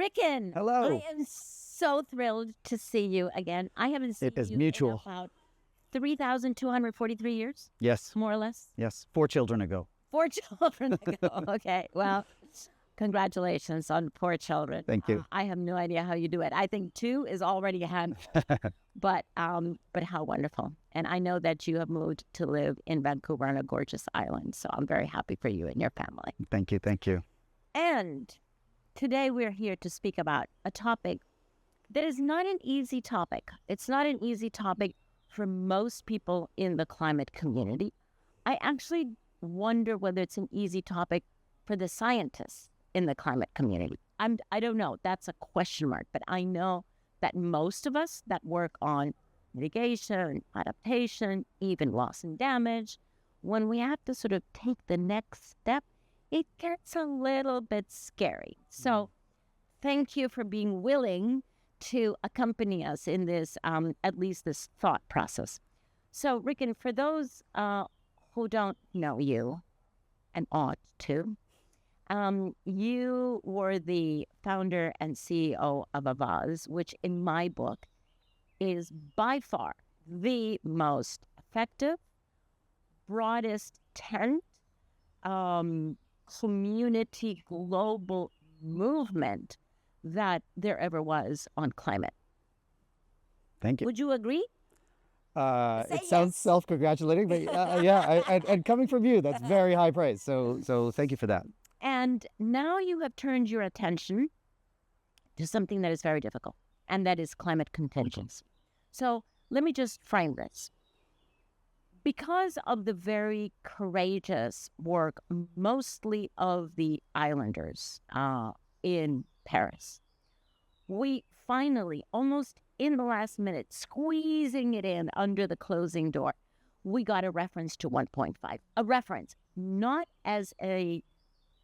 Ricken, Hello. I am so thrilled to see you again. I haven't seen It is you mutual. in about 3,243 years, Yes. more or less. Yes. 4 children ago. 4 children ago. Okay, well, congratulations on 4 children. Thank you. I have no idea how you do it. I think 2 is already a handful, but how wonderful. And I know that you have moved to live in Vancouver on a gorgeous island, so I'm very happy for you and your family. Thank you. Thank you. And today we're here to speak about a topic that is not an easy topic. It's not an easy topic for most people in the climate community. I actually wonder whether it's an easy topic for the scientists in the climate community. I don't know. That's a question mark. But I know that most of us that work on mitigation, adaptation, even loss and damage, when we have to sort of take the next step, it gets a little bit scary. So thank you for being willing to accompany us in this, at least this thought process. So, Ricken, for those who don't know you and ought to, you were the founder and CEO of Avaz, which in my book is by far the most effective, broadest tent, community global movement that there ever was on climate. Thank you. Would you agree? It sounds self-congratulating, but and coming from you, that's very high praise. So thank you for that. And now you have turned your attention to something that is very difficult, and that is climate contingency. So let me just frame this. Because of the very courageous work, mostly of the islanders in Paris, we finally, almost in the last minute, squeezing it in under the closing door, we got a reference to 1.5. A reference, not as a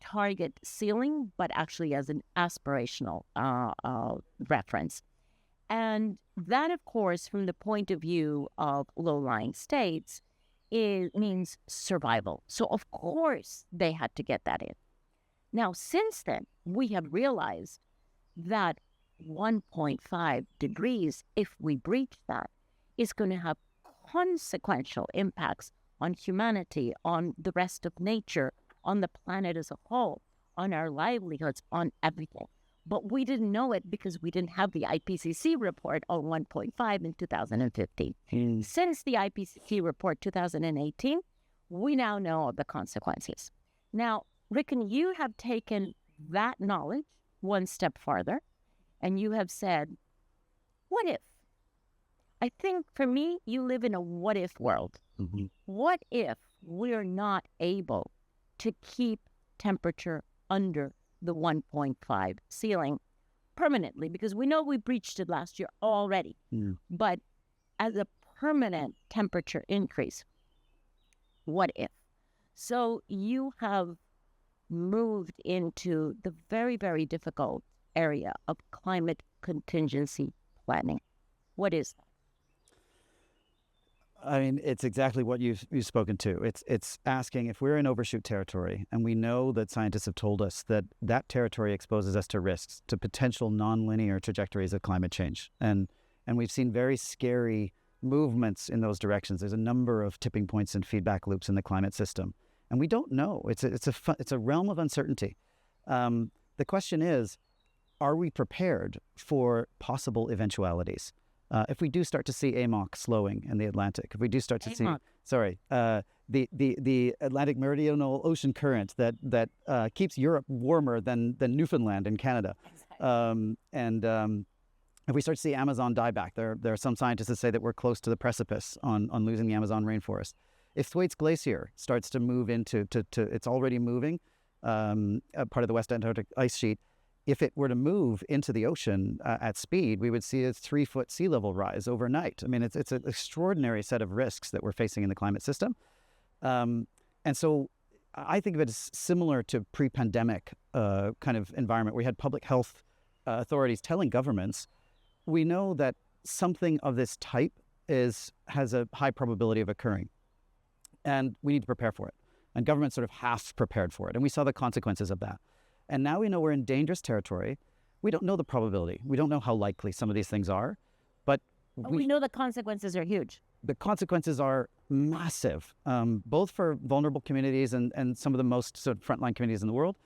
target ceiling, but actually as an aspirational reference. And that, of course, from the point of view of low-lying states, it means survival. So, of course, they had to get that in. Now, since then, we have realized that 1.5 degrees, if we breach that, is going to have consequential impacts on humanity, on the rest of nature, on the planet as a whole, on our livelihoods, on everything. But we didn't know it because we didn't have the IPCC report on 1.5 in 2015. Since the IPCC report 2018, we now know of the consequences. Now, Ricken, you have taken that knowledge one step farther, and you have said, what if? I think for me, you live in a what if world. Mm-hmm. What if we're not able to keep temperature under the 1.5 ceiling permanently? Because we know we breached it last year already. But as a permanent temperature increase, what if? So you have moved into the very, very difficult area of climate contingency planning. What is that? I mean, it's exactly what you've spoken to. It's asking if we're in overshoot territory, and we know that scientists have told us that that territory exposes us to risks, to potential nonlinear trajectories of climate change. And we've seen very scary movements in those directions. There's a number of tipping points and feedback loops in the climate system. And we don't know. It's a realm of uncertainty. The question is, are we prepared for possible eventualities? If we do start to see AMOC slowing in the Atlantic, if we do start to see, the Atlantic Meridional Ocean Current that keeps Europe warmer than Newfoundland in Canada, exactly. If we start to see Amazon die back, there are some scientists that say that we're close to the precipice on losing the Amazon rainforest. If Thwaites Glacier starts to move into it's already moving, a part of the West Antarctic ice sheet. If it were to move into the ocean at speed, we would see a 3-foot sea level rise overnight. I mean, it's an extraordinary set of risks that we're facing in the climate system. And so I think of it as similar to pre-pandemic kind of environment. We had public health authorities telling governments, we know that something of this type has a high probability of occurring, and we need to prepare for it. And government sort of half prepared for it. And we saw the consequences of that. And now we know we're in dangerous territory We don't know the probability. We don't know how likely some of these things are, but we know the consequences are huge. The consequences are massive, both for vulnerable communities and some of the most sort of frontline communities in the world,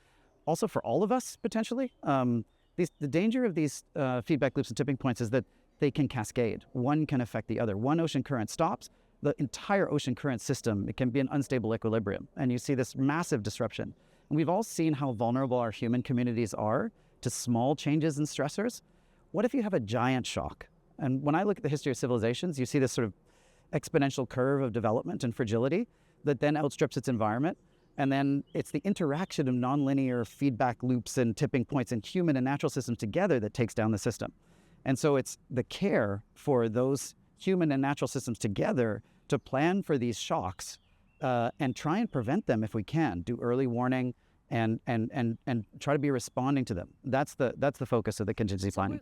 also for all of us potentially. The danger of these feedback loops and tipping points is that they can cascade. One can affect the other. One ocean current stops, the entire ocean current system, it can be an unstable equilibrium. And you see this massive disruption. And we've all seen how vulnerable our human communities are to small changes and stressors. What if you have a giant shock? And when I look at the history of civilizations, you see this sort of exponential curve of development and fragility that then outstrips its environment. And then it's the interaction of nonlinear feedback loops and tipping points and human and natural systems together that takes down the system. And so it's the care for those human and natural systems together to plan for these shocks and try and prevent them if we can, do early warning and try to be responding to them. That's the focus of the contingency planning.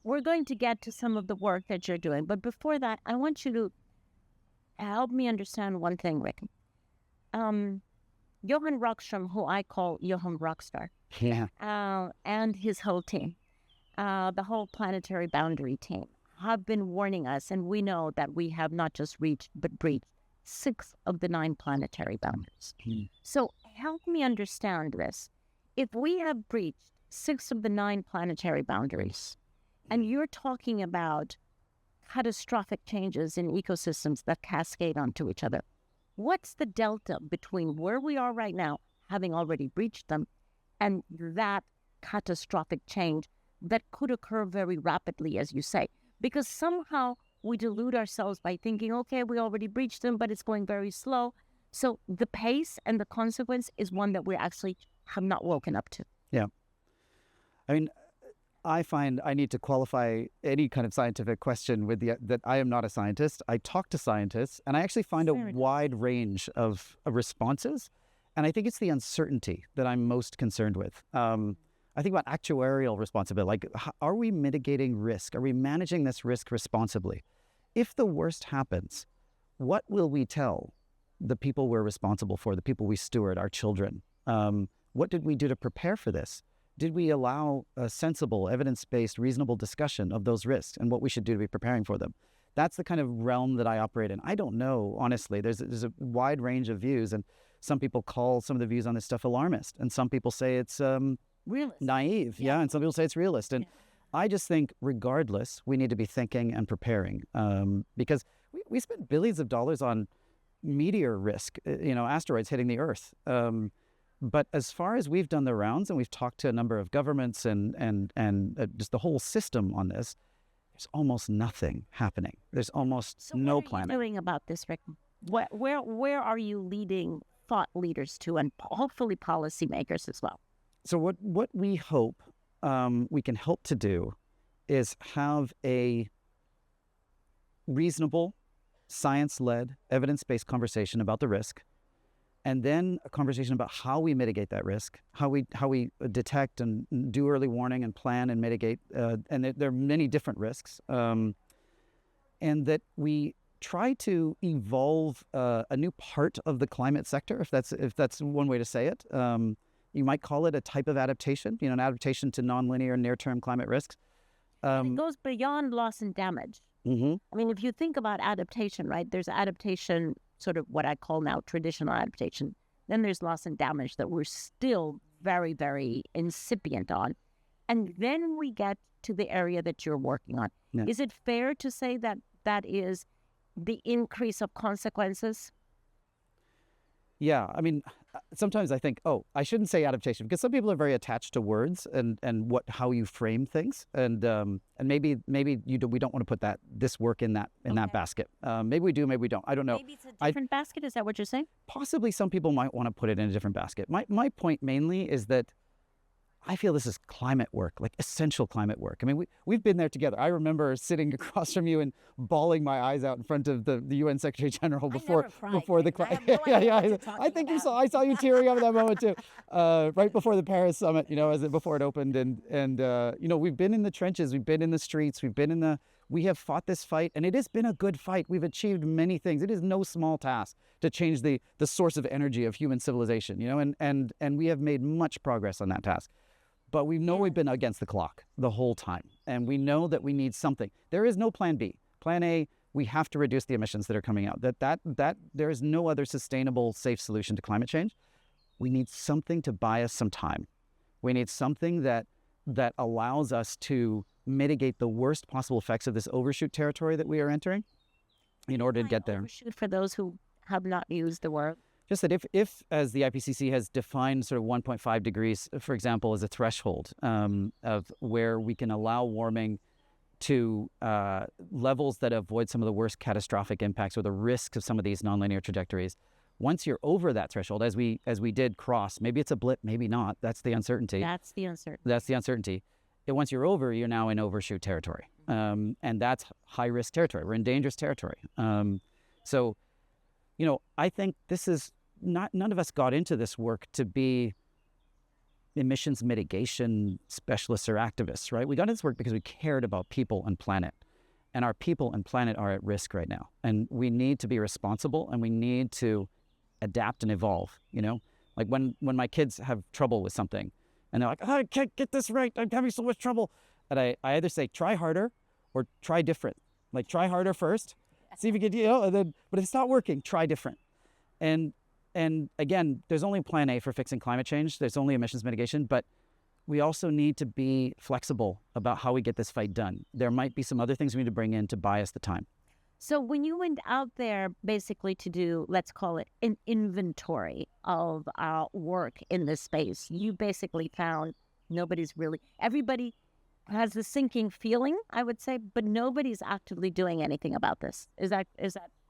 We're going to get to some of the work that you're doing, but before that, I want you to help me understand one thing, Rick. Johan Rockström, who I call Johan Rockstar, and his whole team, the whole planetary boundary team, have been warning us, and we know that we have not just reached, but breached 6 of the 9 planetary boundaries. So help me understand this. If we have breached 6 of the 9 planetary boundaries, and you're talking about catastrophic changes in ecosystems that cascade onto each other, what's the delta between where we are right now, having already breached them, and that catastrophic change that could occur very rapidly, as you say? Because somehow we delude ourselves by thinking, okay, we already breached them, but it's going very slow. So the pace and the consequence is one that we actually have not woken up to. Yeah. I mean, I find I need to qualify any kind of scientific question with that I am not a scientist. I talk to scientists, and I actually find a wide range of responses. And I think it's the uncertainty that I'm most concerned with. I think about actuarial responsibility. Like, are we mitigating risk? Are we managing this risk responsibly? If the worst happens, what will we tell the people we're responsible for, the people we steward, our children? What did we do to prepare for this? Did we allow a sensible, evidence-based, reasonable discussion of those risks and what we should do to be preparing for them? That's the kind of realm that I operate in. I don't know, honestly. There's a wide range of views, and some people call some of the views on this stuff alarmist, and some people say it's naive, and some people say it's realist. And I just think, regardless, we need to be thinking and preparing, because we spend billions of dollars on meteor risk, asteroids hitting the Earth. But as far as we've done the rounds, and we've talked to a number of governments and just the whole system on this, there's almost nothing happening. There's almost no planning. What are you doing about this, Rick? Where are you leading thought leaders to, and hopefully policymakers as well? So what we hope we can help to do is have a reasonable, science-led, evidence-based conversation about the risk, and then a conversation about how we mitigate that risk, how we detect and do early warning and plan and mitigate, and there are many different risks, and that we try to evolve a new part of the climate sector, if that's one way to say it. You might call it a type of adaptation, an adaptation to nonlinear near-term climate risks. And it goes beyond loss and damage. Mm-hmm. I mean, if you think about adaptation, right, there's adaptation, sort of what I call now traditional adaptation. Then there's loss and damage that we're still very, very incipient on. And then we get to the area that you're working on. Yeah. Is it fair to say that that is the increase of consequences? Yeah, I mean, sometimes I think, I shouldn't say adaptation, because some people are very attached to words and how you frame things, and maybe we don't want to put this work in that basket. Maybe we do, maybe we don't. I don't know. Maybe it's a different basket. Is that what you're saying? Possibly, some people might want to put it in a different basket. My point mainly is that I feel this is climate work, like essential climate work. I mean, we've been there together. I remember sitting across from you and bawling my eyes out in front of the UN Secretary General before the climate. I think you saw. I saw you tearing up at that moment too, right before the Paris summit. Before it opened, and we've been in the trenches, we've been in the streets, we have fought this fight, and it has been a good fight. We've achieved many things. It is no small task to change the source of energy of human civilization. And we have made much progress on that task. But we know we've been against the clock the whole time. And we know that we need something. There is no plan B. Plan A, we have to reduce the emissions that are coming out. That there is no other sustainable, safe solution to climate change. We need something to buy us some time. We need something that allows us to mitigate the worst possible effects of this overshoot territory that we are entering in order to get there. Overshoot, for those who have not used the word? Just that if as the IPCC has defined sort of 1.5 degrees, for example, as a threshold of where we can allow warming to levels that avoid some of the worst catastrophic impacts or the risks of some of these nonlinear trajectories. Once you're over that threshold, as we did cross, maybe it's a blip, maybe not. That's the uncertainty. That's the uncertainty. And once you're over, you're now in overshoot territory, and that's high risk territory. We're in dangerous territory. So, I think this is none of us got into this work to be emissions mitigation specialists or activists, right? We got into this work because we cared about people and planet. And our people and planet are at risk right now. And we need to be responsible, and we need to adapt and evolve, Like when my kids have trouble with something and they're like, I can't get this right, I'm having so much trouble. And I either say, try harder or try different. Like, try harder first, see if you can, and then, but if it's not working, try different. And again, there's only plan A for fixing climate change. There's only emissions mitigation, but we also need to be flexible about how we get this fight done. There might be some other things we need to bring in to buy us the time. So when you went out there basically to do, let's call it an inventory of our work in this space, you basically found everybody has the sinking feeling, I would say, but nobody's actively doing anything about this. Is that?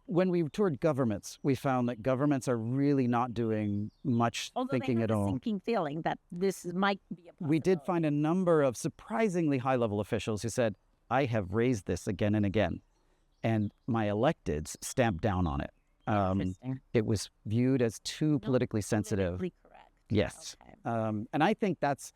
When we toured governments, we found that governments are really not doing much thinking at all. Sinking feeling that this might be a possibility. We did find a number of surprisingly high-level officials who said, I have raised this again and again, and my electeds stamped down on it. It was viewed as too politically sensitive. Politically correct. Yes. Okay. And I think that's,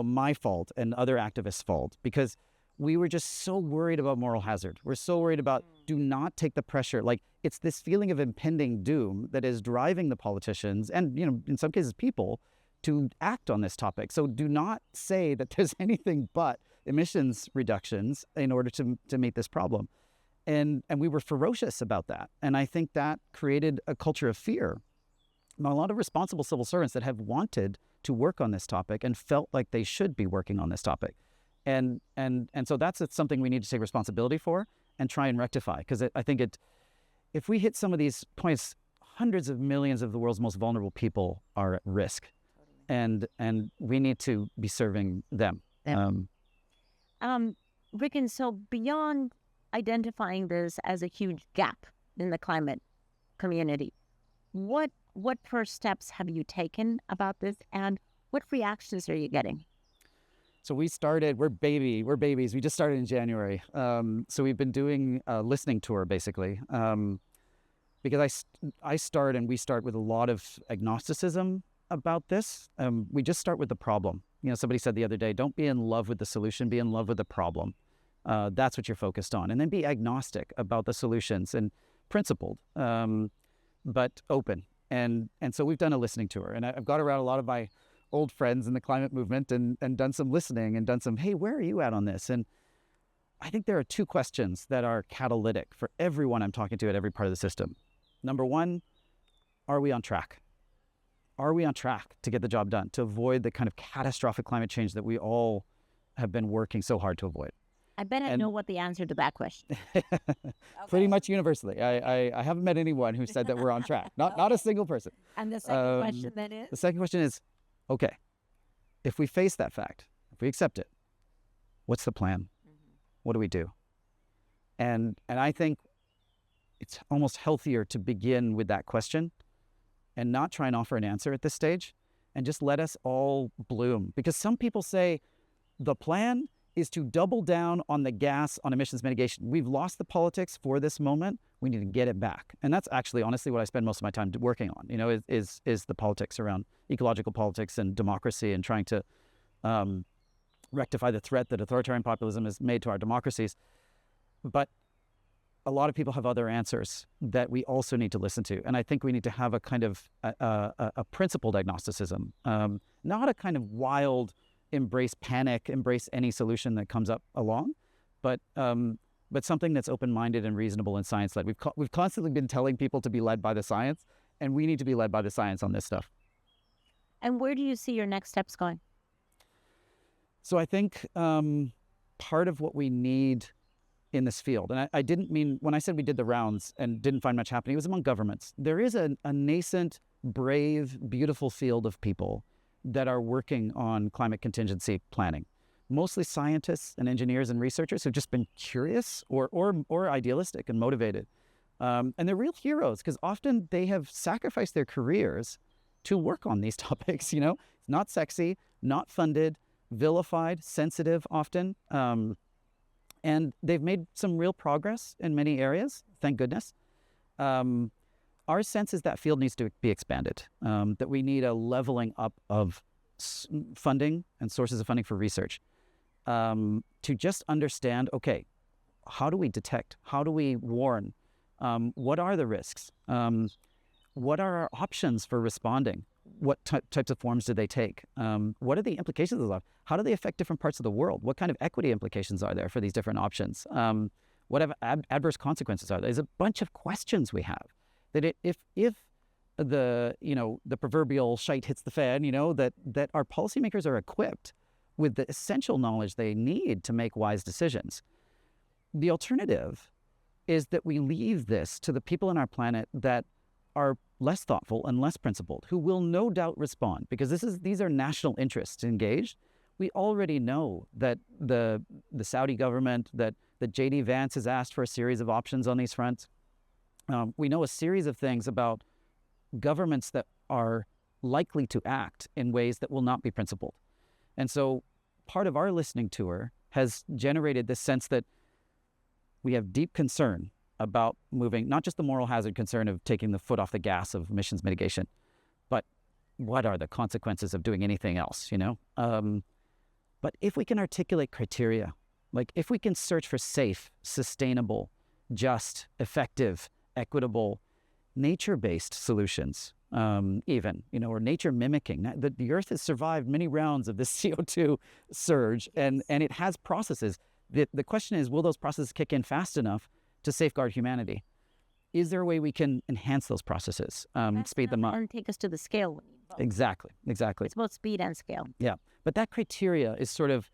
my fault and other activists' fault, because we were just so worried about moral hazard. We're so worried about do not take the pressure. Like, it's this feeling of impending doom that is driving the politicians and, in some cases people to act on this topic. So do not say that there's anything but emissions reductions in order to meet this problem. And we were ferocious about that. And I think that created a culture of fear. A lot of responsible civil servants that have wanted to work on this topic and felt like they should be working on this topic. And so that's something we need to take responsibility for and try and rectify. Because I think if we hit some of these points, hundreds of millions of the world's most vulnerable people are at risk. And we need to be serving them. Ricken, so beyond identifying this as a huge gap in the climate community, what first steps have you taken about this, and what reactions are you getting? So we're babies. We just started in January. So we've been doing a listening tour, basically, because we start with a lot of agnosticism about this. We just start with the problem. Somebody said the other day, don't be in love with the solution, be in love with the problem. That's what you're focused on. And then be agnostic about the solutions and principled, but open. And so we've done a listening tour, and I've got around a lot of my old friends in the climate movement and done some listening and done some, hey, where are you at on this? And I think there are two questions that are catalytic for everyone I'm talking to at every part of the system. Number one, are we on track? Are we on track to get the job done, to avoid the kind of catastrophic climate change that we all have been working so hard to avoid? I bet I know what the answer to that question. Pretty much universally. I haven't met anyone who said that we're on track. Not a single person. And the second question then is? The second question is, okay, if we face that fact, if we accept it, what's the plan? Mm-hmm. What do we do? And I think it's almost healthier to begin with that question and not try and offer an answer at this stage, and just let us all bloom. Because some people say the plan is to double down on the gas on emissions mitigation. We've lost the politics for this moment. We need to get it back. And that's actually honestly what I spend most of my time working on, is the politics around ecological politics and democracy, and trying to rectify the threat that authoritarian populism has made to our democracies. But a lot of people have other answers that we also need to listen to. And I think we need to have a kind of a principled agnosticism, not a kind of wild embrace panic, embrace any solution that comes up along, but something that's open-minded and reasonable and science-led. We've constantly been telling people to be led by the science, and we need to be led by the science on this stuff. And where do you see your next steps going? So I think part of what we need in this field, and I didn't mean, when I said we did the rounds and didn't find much happening, it was among governments. There is a nascent, brave, beautiful field of people that are working on climate contingency planning. Mostly scientists and engineers and researchers who've just been curious or idealistic and motivated. And they're real heroes because often they have sacrificed their careers to work on these topics, you know? It's not sexy, not funded, vilified, sensitive often. And they've made some real progress in many areas, thank goodness. Our sense is that field needs to be expanded, that we need a leveling up of funding and sources of funding for research to just understand, okay, how do we detect? How do we warn? What are the risks? What are our options for responding? What types of forms do they take? What are the implications of that? How do they affect different parts of the world? What kind of equity implications are there for these different options? What adverse consequences are there? There's a bunch of questions we have that if the proverbial shite hits the fan, that our policymakers are equipped with the essential knowledge they need to make wise decisions. The alternative is that we leave this to the people on our planet that are less thoughtful and less principled, who will no doubt respond, because these are national interests engaged. We already know that the Saudi government, that J.D. Vance has asked for a series of options on these fronts. We know a series of things about governments that are likely to act in ways that will not be principled. And so part of our listening tour has generated this sense that we have deep concern about moving, not just the moral hazard concern of taking the foot off the gas of emissions mitigation, but what are the consequences of doing anything else, But if we can articulate criteria, like if we can search for safe, sustainable, just, effective, equitable, nature-based solutions, or nature mimicking. The Earth has survived many rounds of this CO2 surge, and it has processes. The question is, will those processes kick in fast enough to safeguard humanity? Is there a way we can enhance those processes, speed them up? And take us to the scale we need both. Exactly. It's both speed and scale. Yeah, but that criteria is sort of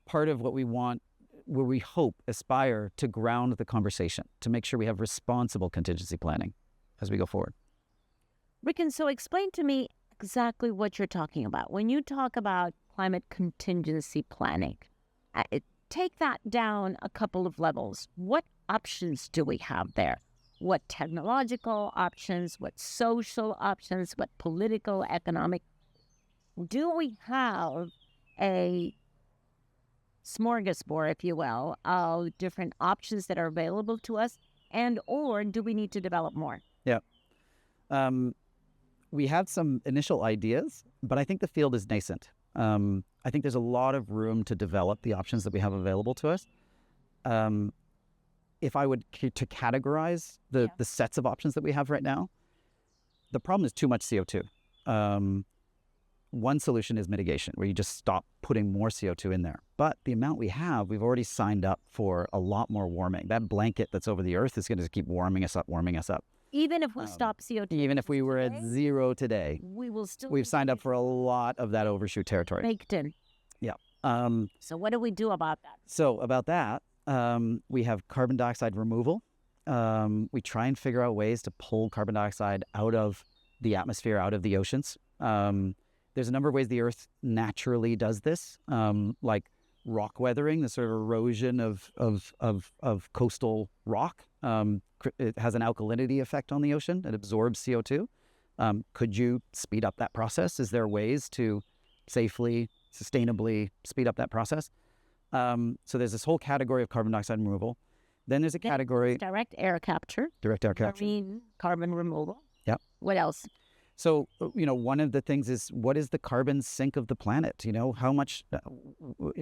part of what we want, where we hope, aspire to ground the conversation, to make sure we have responsible contingency planning as we go forward. Ricken, so explain to me exactly what you're talking about. When you talk about climate contingency planning, take that down a couple of levels. What options do we have there? What technological options, what social options, what political, economic? Do we have a smorgasbord, if you will, of different options that are available to us, or do we need to develop more? Yeah. We have some initial ideas, but I think the field is nascent. I think there's a lot of room to develop the options that we have available to us. If I would to categorize the sets of options that we have right now, the problem is too much CO2. One solution is mitigation, where you just stop putting more CO2 in there. But the amount we have, we've already signed up for a lot more warming. That blanket that's over the Earth is going to keep warming us up. Even if we stop CO2? Even if we were at zero today, we will still... We've signed up for a lot of that overshoot territory. Baked in. Yeah. So what do we do about that? So about that, we have carbon dioxide removal. We try and figure out ways to pull carbon dioxide out of the atmosphere, out of the oceans. There's a number of ways the Earth naturally does this, like rock weathering, the sort of erosion of coastal rock. It has an alkalinity effect on the ocean. It absorbs CO2. Could you speed up that process? Is there ways to safely, sustainably speed up that process? So there's this whole category of carbon dioxide removal. Then there's a category... Direct air capture. Marine carbon removal. Yeah. What else? So, one of the things is, what is the carbon sink of the planet? How much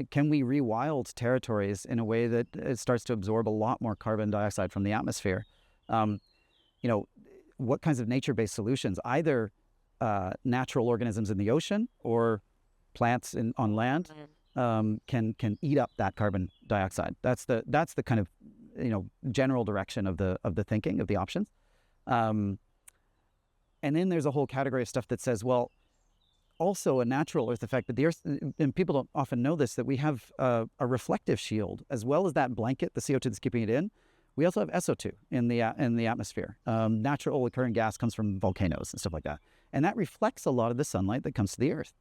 can we rewild territories in a way that it starts to absorb a lot more carbon dioxide from the atmosphere? What kinds of nature-based solutions, either natural organisms in the ocean or plants on land can eat up that carbon dioxide. That's the kind of general direction of the thinking of the options. And then there's a whole category of stuff that says, well, also a natural Earth effect, but the Earth, and people don't often know this, that we have a reflective shield as well as that blanket, the CO2 that's keeping it in. We also have SO2 in the atmosphere. Natural occurring gas comes from volcanoes and stuff like that, and that reflects a lot of the sunlight that comes to the Earth.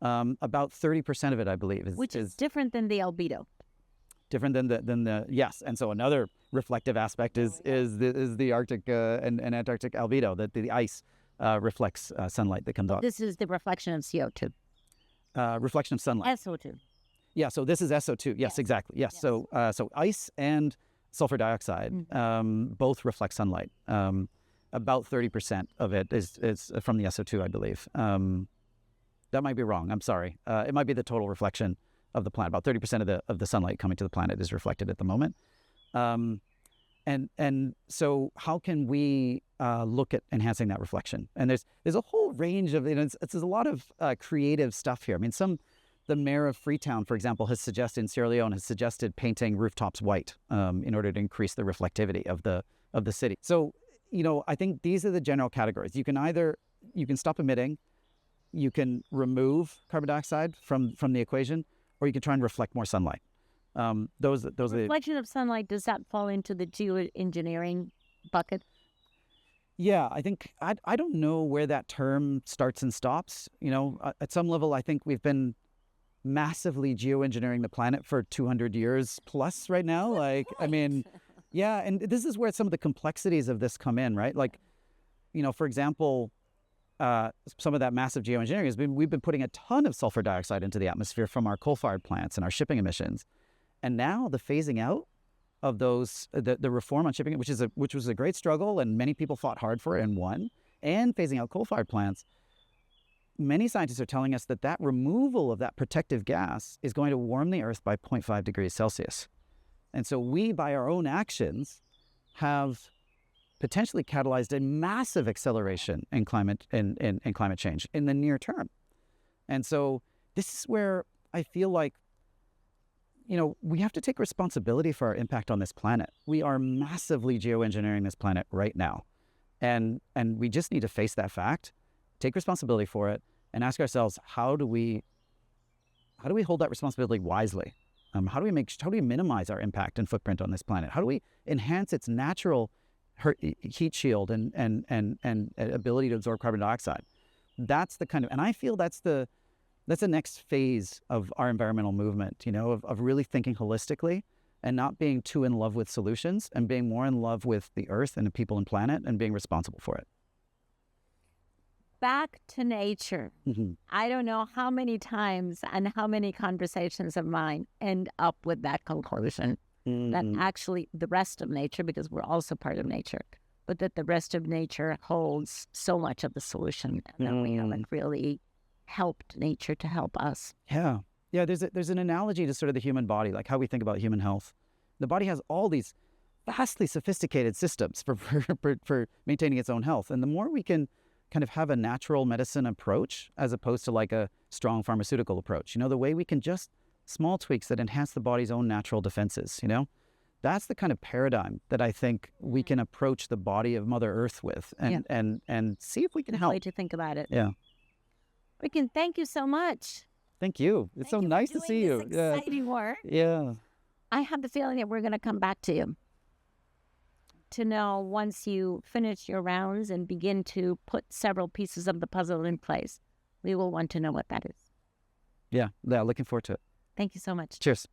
About 30% of it, I believe, is different than the albedo. Different than the yes, and so another reflective aspect is the Arctic and Antarctic albedo, that the ice reflects sunlight that comes out. This is the reflection of CO2. Reflection of sunlight. SO2. Yeah, so this is SO2. Yes, exactly. Yes. So ice and sulfur dioxide both reflect sunlight. About 30% of it is from the SO2, I believe. That might be wrong. I'm sorry. It might be the total reflection of the planet. About 30% of the sunlight coming to the planet is reflected at the moment. And so how can we look at enhancing that reflection? And there's a whole range of, there's a lot of creative stuff here. I mean, the mayor of Freetown, for example, has suggested, in Sierra Leone, has suggested painting rooftops white in order to increase the reflectivity of the city. So, I think these are the general categories. You can stop emitting, you can remove carbon dioxide from the equation, or you can try and reflect more sunlight. Those reflection of sunlight, does that fall into the geoengineering bucket? Yeah, I think I don't know where that term starts and stops. At some level, I think we've been massively geoengineering the planet for 200 years plus right now. Like, I mean, yeah, and this is where some of the complexities of this come in, right? Like, for example, some of that massive geoengineering has been, we've been putting a ton of sulfur dioxide into the atmosphere from our coal-fired plants and our shipping emissions. And now the phasing out of those, the reform on shipping, which was a great struggle, and many people fought hard for it and won, and phasing out coal-fired plants, many scientists are telling us that removal of that protective gas is going to warm the Earth by 0.5 degrees Celsius. And so we, by our own actions, have potentially catalyzed a massive acceleration in climate change in the near term. And so this is where I feel like, we have to take responsibility for our impact on this planet. We are massively geoengineering this planet right now. And we just need to face that fact, take responsibility for it, and ask ourselves, how do we hold that responsibility wisely? How do we minimize our impact and footprint on this planet? How do we enhance its natural heat shield and ability to absorb carbon dioxide? That's the kind of, and I feel that's the next phase of our environmental movement, of really thinking holistically and not being too in love with solutions, and being more in love with the Earth and the people and planet, and being responsible for it. Back to nature. Mm-hmm. I don't know how many times and how many conversations of mine end up with that conclusion, that actually the rest of nature, because we're also part of nature, but that the rest of nature holds so much of the solution, and that we haven't really helped nature to help us. Yeah. There's an analogy to sort of the human body, like how we think about human health. The body has all these vastly sophisticated systems for maintaining its own health, and the more we can kind of have a natural medicine approach as opposed to like a strong pharmaceutical approach, the way we can just small tweaks that enhance the body's own natural defenses, that's the kind of paradigm that I think we can approach the body of Mother Earth with, and see if we can help. Way to think about it. Yeah. Ricken, thank you so much. Thank you. It's so nice to see you. Exciting work. Yeah. I have the feeling that we're going to come back to you to know, once you finish your rounds and begin to put several pieces of the puzzle in place, we will want to know what that is. Yeah. Looking forward to it. Thank you so much. Cheers.